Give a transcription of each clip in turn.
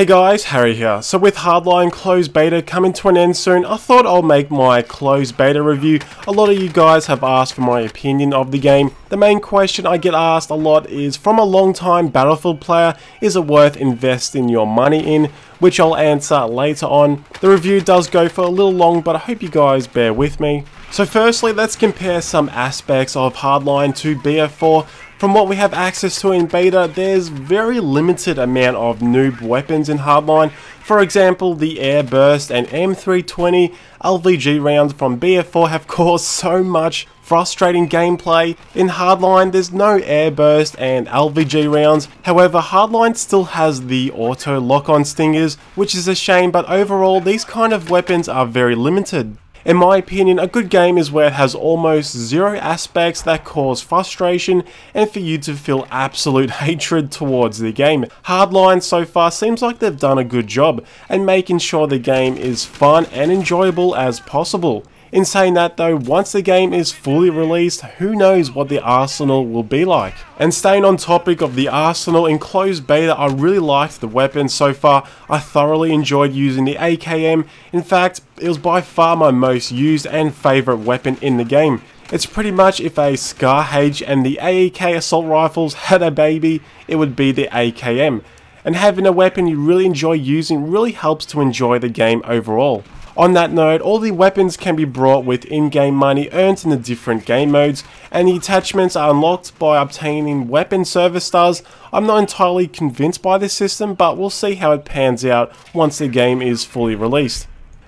Hey guys, Harry here. So with Hardline Closed Beta coming to an end soon, I thought I'll make my Closed Beta review. A lot of you guys have asked for my opinion of the game. The main question I get asked a lot is, from a long time Battlefield player, is it worth investing your money in? Which I'll answer later on. The review does go for a little long, but I hope you guys bear with me. So firstly, let's compare some aspects of Hardline to BF4. From what we have access to in beta, there's very limited amount of noob weapons in Hardline. For example, the Airburst and M320 LVG rounds from BF4 have caused so much frustrating gameplay. In Hardline, there's no Airburst and LVG rounds. However, Hardline still has the auto lock-on stingers, which is a shame, but overall, these kind of weapons are very limited. In my opinion, a good game is where it has almost zero aspects that cause frustration and for you to feel absolute hatred towards the game. Hardline so far seems like they've done a good job and making sure the game is fun and enjoyable as possible. In saying that though, once the game is fully released, who knows what the arsenal will be like. And staying on topic of the arsenal, in closed beta I really liked the weapons so far. I thoroughly enjoyed using the AKM. In fact, it was by far my most used and favourite weapon in the game. It's pretty much if a Scar-H and the AEK assault rifles had a baby, it would be the AKM. And having a weapon you really enjoy using really helps to enjoy the game overall. On that note, all the weapons can be brought with in-game money earned in the different game modes, and the attachments are unlocked by obtaining weapon service stars. I'm not entirely convinced by this system, but we'll see how it pans out once the game is fully released.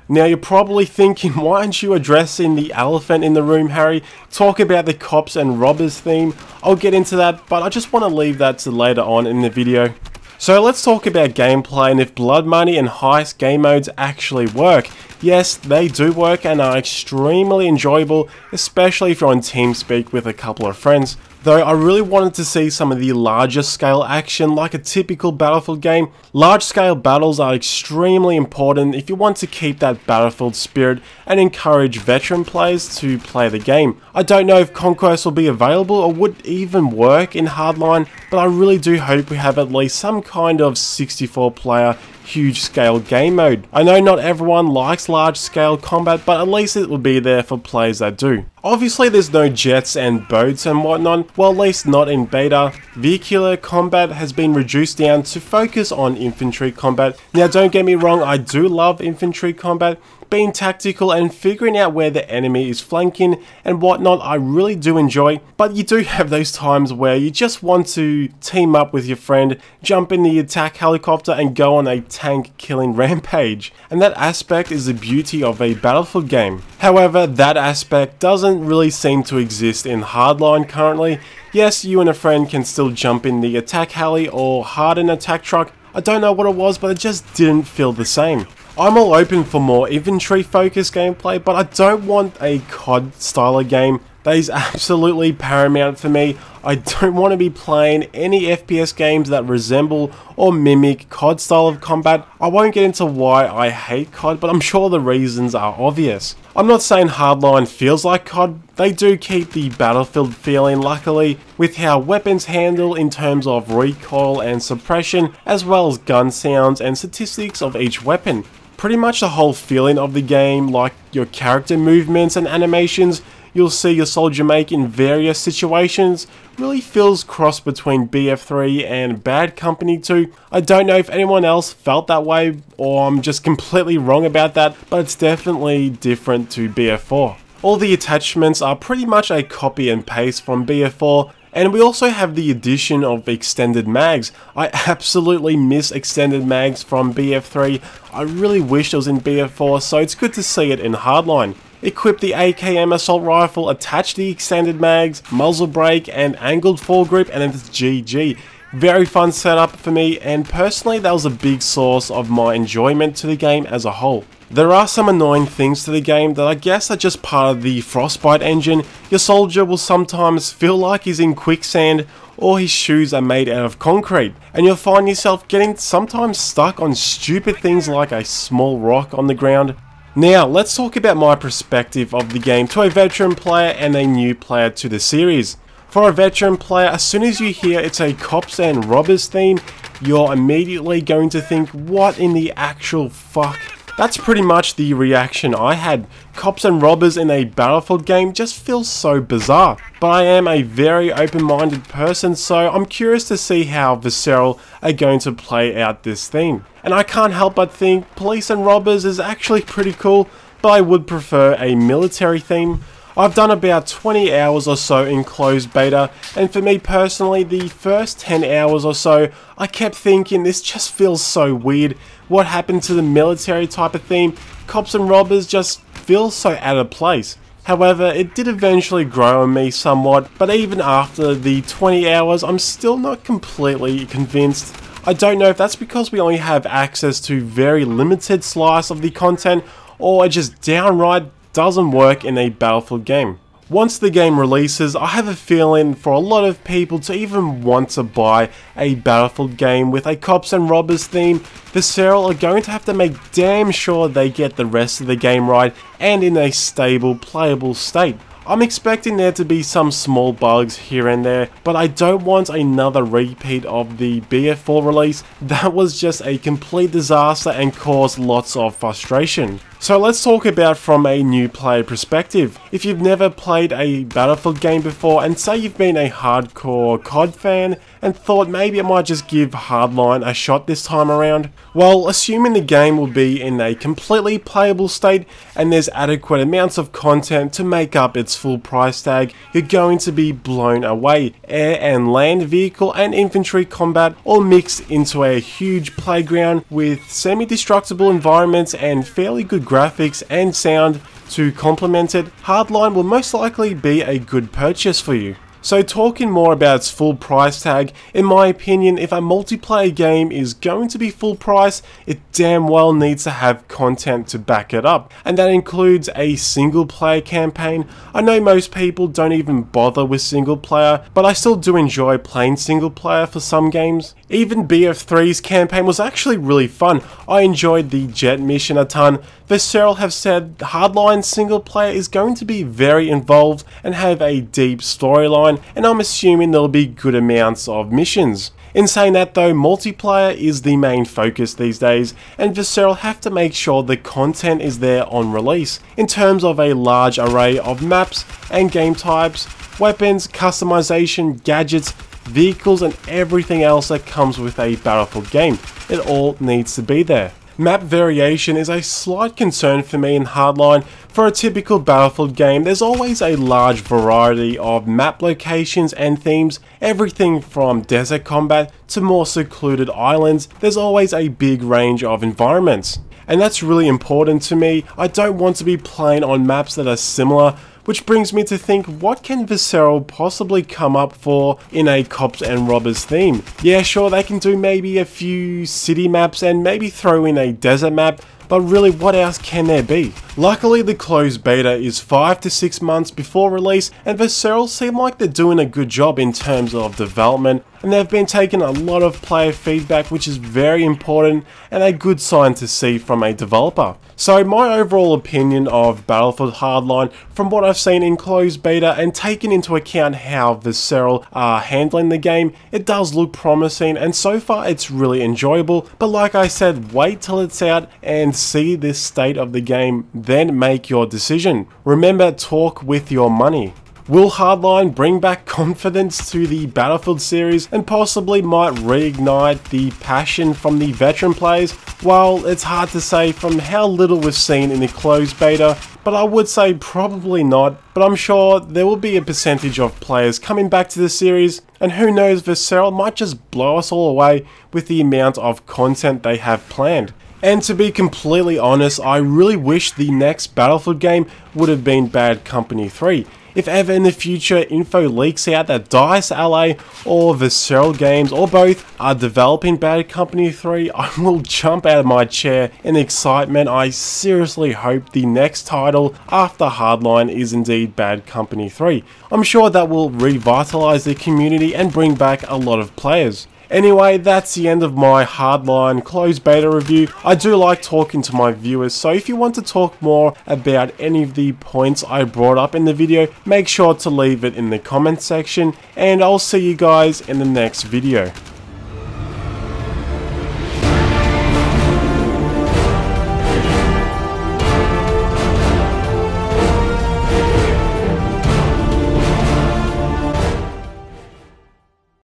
Now you're probably thinking, why aren't you addressing the elephant in the room, Harry? Talk about the cops and robbers theme. I'll get into that, but I just want to leave that to later on in the video. So let's talk about gameplay and if blood money and heist game modes actually work. Yes, they do work and are extremely enjoyable, especially if you're on TeamSpeak with a couple of friends. Though I really wanted to see some of the larger scale action like a typical Battlefield game. Large scale battles are extremely important if you want to keep that Battlefield spirit and encourage veteran players to play the game. I don't know if Conquest will be available or would even work in Hardline, but I really do hope we have at least some kind of 64 player huge scale game mode. I know not everyone likes large scale combat, but at least it will be there for players that do. Obviously there's no jets and boats and whatnot, well at least not in beta. Vehicular combat has been reduced down to focus on infantry combat. Now don't get me wrong, I do love infantry combat. Being tactical and figuring out where the enemy is flanking and whatnot I really do enjoy, but you do have those times where you just want to team up with your friend, jump in the attack helicopter and go on a tank killing rampage. And that aspect is the beauty of a Battlefield game. However, that aspect doesn't really seem to exist in Hardline currently. Yes, you and a friend can still jump in the attack heli or harden attack truck. I don't know what it was, but it just didn't feel the same. I'm all open for more infantry focused gameplay, but I don't want a COD style of game. That is absolutely paramount for me. I don't want to be playing any FPS games that resemble or mimic COD style of combat. I won't get into why I hate COD, but I'm sure the reasons are obvious. I'm not saying Hardline feels like COD. They do keep the Battlefield feeling, luckily, with how weapons handle in terms of recoil and suppression, as well as gun sounds and statistics of each weapon. Pretty much the whole feeling of the game, like your character movements and animations you'll see your soldier make in various situations, really feels cross between BF3 and Bad Company 2. I don't know if anyone else felt that way or I'm just completely wrong about that, but it's definitely different to BF4. All the attachments are pretty much a copy and paste from BF4. And we also have the addition of extended mags. I absolutely miss extended mags from BF3. I really wish it was in BF4, so it's good to see it in Hardline. Equip the AKM assault rifle, attach the extended mags, muzzle brake and angled foregrip, and it's GG. Very fun setup for me, and personally that was a big source of my enjoyment to the game as a whole. There are some annoying things to the game that I guess are just part of the Frostbite engine. Your soldier will sometimes feel like he's in quicksand, or his shoes are made out of concrete, and you'll find yourself getting sometimes stuck on stupid things like a small rock on the ground. Now, let's talk about my perspective of the game to a veteran player and a new player to the series. For a veteran player, as soon as you hear it's a cops and robbers theme, you're immediately going to think, what in the actual fuck? That's pretty much the reaction I had. Cops and robbers in a Battlefield game just feels so bizarre. But I am a very open-minded person, so I'm curious to see how Visceral are going to play out this theme. And I can't help but think police and robbers is actually pretty cool, but I would prefer a military theme. I've done about 20 hours or so in closed beta, and for me personally, the first 10 hours or so, I kept thinking this just feels so weird. What happened to the military type of theme? Cops and robbers just feel so out of place. However, it did eventually grow on me somewhat, but even after the 20 hours, I'm still not completely convinced. I don't know if that's because we only have access to very limited slice of the content, or it just downright doesn't work in a Battlefield game. Once the game releases, I have a feeling for a lot of people to even want to buy a Battlefield game with a cops and robbers theme, Visceral are going to have to make damn sure they get the rest of the game right and in a stable, playable state. I'm expecting there to be some small bugs here and there, but I don't want another repeat of the BF4 release. That was just a complete disaster and caused lots of frustration. So let's talk about from a new player perspective. If you've never played a Battlefield game before, and say you've been a hardcore COD fan and thought maybe I might just give Hardline a shot this time around, well, assuming the game will be in a completely playable state and there's adequate amounts of content to make up its full price tag, you're going to be blown away. Air and land, vehicle and infantry combat all mixed into a huge playground with semi-destructible environments and fairly good graphics and sound to complement it. Hardline will most likely be a good purchase for you. So talking more about its full price tag, in my opinion, if a multiplayer game is going to be full price, it damn well needs to have content to back it up. And that includes a single player campaign. I know most people don't even bother with single player, but I still do enjoy playing single player for some games. Even BF3's campaign was actually really fun. I enjoyed the jet mission a ton. Visceral have said Hardline single player is going to be very involved and have a deep storyline, and I'm assuming there'll be good amounts of missions. In saying that though, multiplayer is the main focus these days, and Visceral have to make sure the content is there on release, in terms of a large array of maps and game types, weapons, customization, gadgets, vehicles and everything else that comes with a Battlefield game. It all needs to be there. Map variation is a slight concern for me in Hardline. For a typical Battlefield game, there's always a large variety of map locations and themes, everything from desert combat to more secluded islands. There's always a big range of environments. And that's really important to me. I don't want to be playing on maps that are similar, which brings me to think, what can Visceral possibly come up for in a cops and robbers theme? Yeah, sure, they can do maybe a few city maps and maybe throw in a desert map, but really what else can there be? Luckily the closed beta is 5 to 6 months before release, and Visceral seem like they're doing a good job in terms of development, and they've been taking a lot of player feedback, which is very important and a good sign to see from a developer. So my overall opinion of Battlefield Hardline, from what I've seen in closed beta and taking into account how Visceral are handling the game, it does look promising and so far it's really enjoyable, but like I said, wait till it's out and see this state of the game, then make your decision. Remember, talk with your money. Will Hardline bring back confidence to the Battlefield series and possibly might reignite the passion from the veteran players? Well, it's hard to say from how little we've seen in the closed beta, but I would say probably not, but I'm sure there will be a percentage of players coming back to the series, and who knows, Visceral might just blow us all away with the amount of content they have planned. And to be completely honest, I really wish the next Battlefield game would have been Bad Company 3. If ever in the future info leaks out that DICE LA or Visceral Games or both are developing Bad Company 3, I will jump out of my chair in excitement. I seriously hope the next title after Hardline is indeed Bad Company 3. I'm sure that will revitalize the community and bring back a lot of players. Anyway, that's the end of my Hardline closed beta review. I do like talking to my viewers, so if you want to talk more about any of the points I brought up in the video, make sure to leave it in the comment section, and I'll see you guys in the next video.